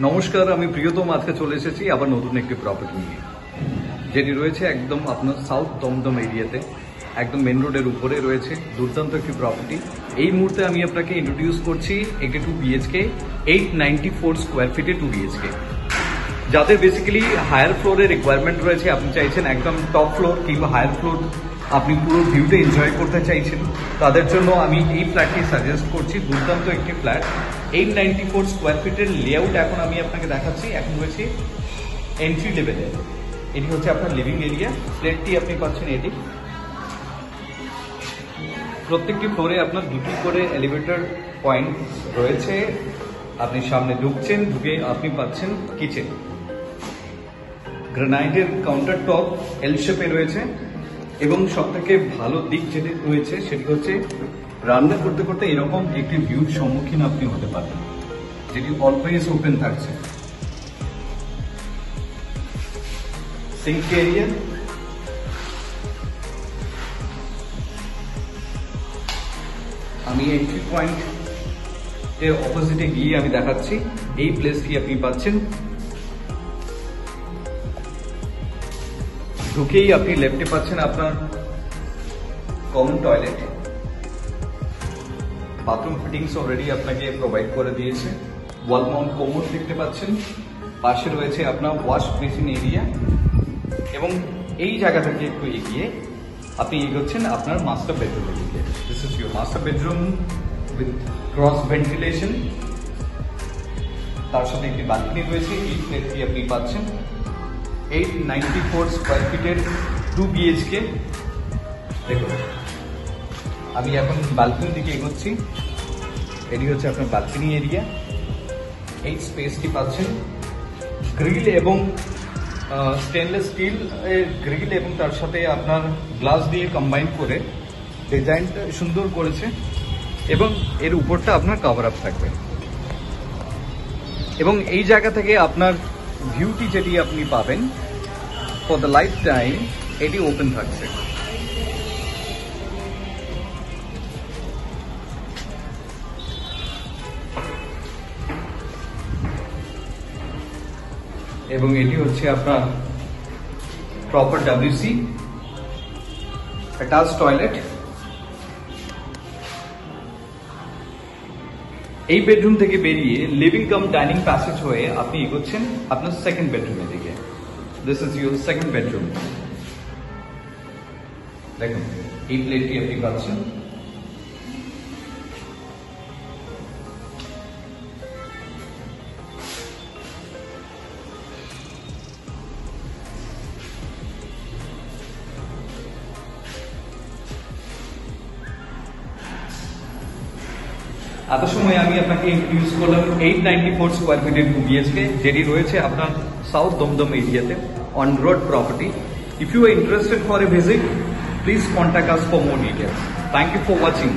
নমস্কার, আমি প্রিয়তম আজকে চলে এসেছি আবার নতুন একটি প্রপার্টি নিয়ে, যেটি রয়েছে একদম আপনার সাউথ দমদম এরিয়াতে, একদম মেন রোডের উপরে রয়েছে দুর্দান্ত একটি প্রপার্টি। এই মুহূর্তে আমি আপনাকে ইন্ট্রোডিউস করছি একটি 2 BHK 894 স্কোয়ার ফিটে 2 BHK, যাদের বেসিক্যালি হায়ার ফ্লোরের রিকোয়ারমেন্ট রয়েছে। আপনি চাইছেন একদম টপ ফ্লোর কিংবা হায়ার ফ্লোর আপনি পুরো ভিউটা এনজয় করতে চাইছেন, তাদের জন্য আমি এই ফ্ল্যাটটি সাজেস্ট করছি। দুর্দান্ত একটি ফ্ল্যাট 894 স্কোয়ার ফিটের লেআউট এখন আমি আপনাকে দেখাচ্ছি। এখন রয়েছে এন্ট্রি লেভেলে, এটি হচ্ছে আপনার লিভিং এরিয়া। ফ্ল্যাটটি আপনি পাচ্ছেন এটি, প্রত্যেকটি ফ্লোরে আপনার দুটি করে এলিভেটর পয়েন্ট রয়েছে। আপনি সামনে ঢুকছেন, ঢুকে আপনি পাচ্ছেন কিচেন, গ্রানাইটের কাউন্টার টপ এল শেপে রয়েছে। এবং সব থেকে ভালো দিক যেটি রয়েছে সেটি হচ্ছে রান্না করতে করতে এরকম একটি ভিউর সম্মুখীন আপনি হতে পারবেন, যেটি অলওয়েজ ওপেন থাকছে। সিঙ্ক এরিয়া, আমি এন্ট্রি পয়েন্ট এর অপোজিটে গিয়ে আমি দেখাচ্ছি এই প্লেসটি আপনি পাচ্ছেন। ঢুকেই আপনি লেফটে পাচ্ছেন আপনার common toilet, bathroom fittings already আপনাকে প্রোভাইড করে দিয়েছে। ওয়াল মাউন্ট কোমোড দেখতে পাচ্ছেন, পাশে রয়েছে আপনার ওয়াশ বেসিন এরিয়া। এবং এই জায়গা থেকে একটু এগিয়ে আপনি এগোচ্ছেন আপনার মাস্টার বেডরুমের দিকে। This is your master bedroom with cross ventilation, তার সাথে একটি বালকনি রয়েছে। এই ফ্ল্যাটটি আপনি পাচ্ছেন 894 স্কোয়ার ফিটের 2 BHK। দেখুন, আমি এখন বালকনির দিকে এগোচ্ছি। এটি হচ্ছে আপনার বালকনি এরিয়া। এই স্পেসটি পাচ্ছেন গ্রিল এবং স্টেনলেস স্টিল গ্রিল, এবং তার সাথে আপনার গ্লাস দিয়ে কম্বাইন করে ডিজাইনটা সুন্দর করেছে। এবং এর উপরটা আপনার কভার আপ থাকবে। এবং এই জায়গা থেকে আপনার ভিউটি যেটি আপনি পাবেন ফর দ্য লাইফ টাইম, এটি ওপেন থাকছে। এবং এটি হচ্ছে আপনার প্রপার WC অ্যাটাচ টয়লেট। এই বেডরুম থেকে বেরিয়ে লিভিং কাম ডাইনিং প্যাসেজ হয়ে আপনি এগোচ্ছেন আপনার সেকেন্ড বেডরুমের দিকে। This is your second bedroom. দেখুন, এই প্লেটটি আপনি পাচ্ছেন। এত সময় আমি আপনাকে ইন্ট্রোডিউস করলাম 894 স্কোয়ার ফিটের 2 BHK, যেটি রয়েছে আপনার সাউথ দমদম এরিয়াতে on road property. If you are interested for a visit, please contact us for more details. Thank you for watching.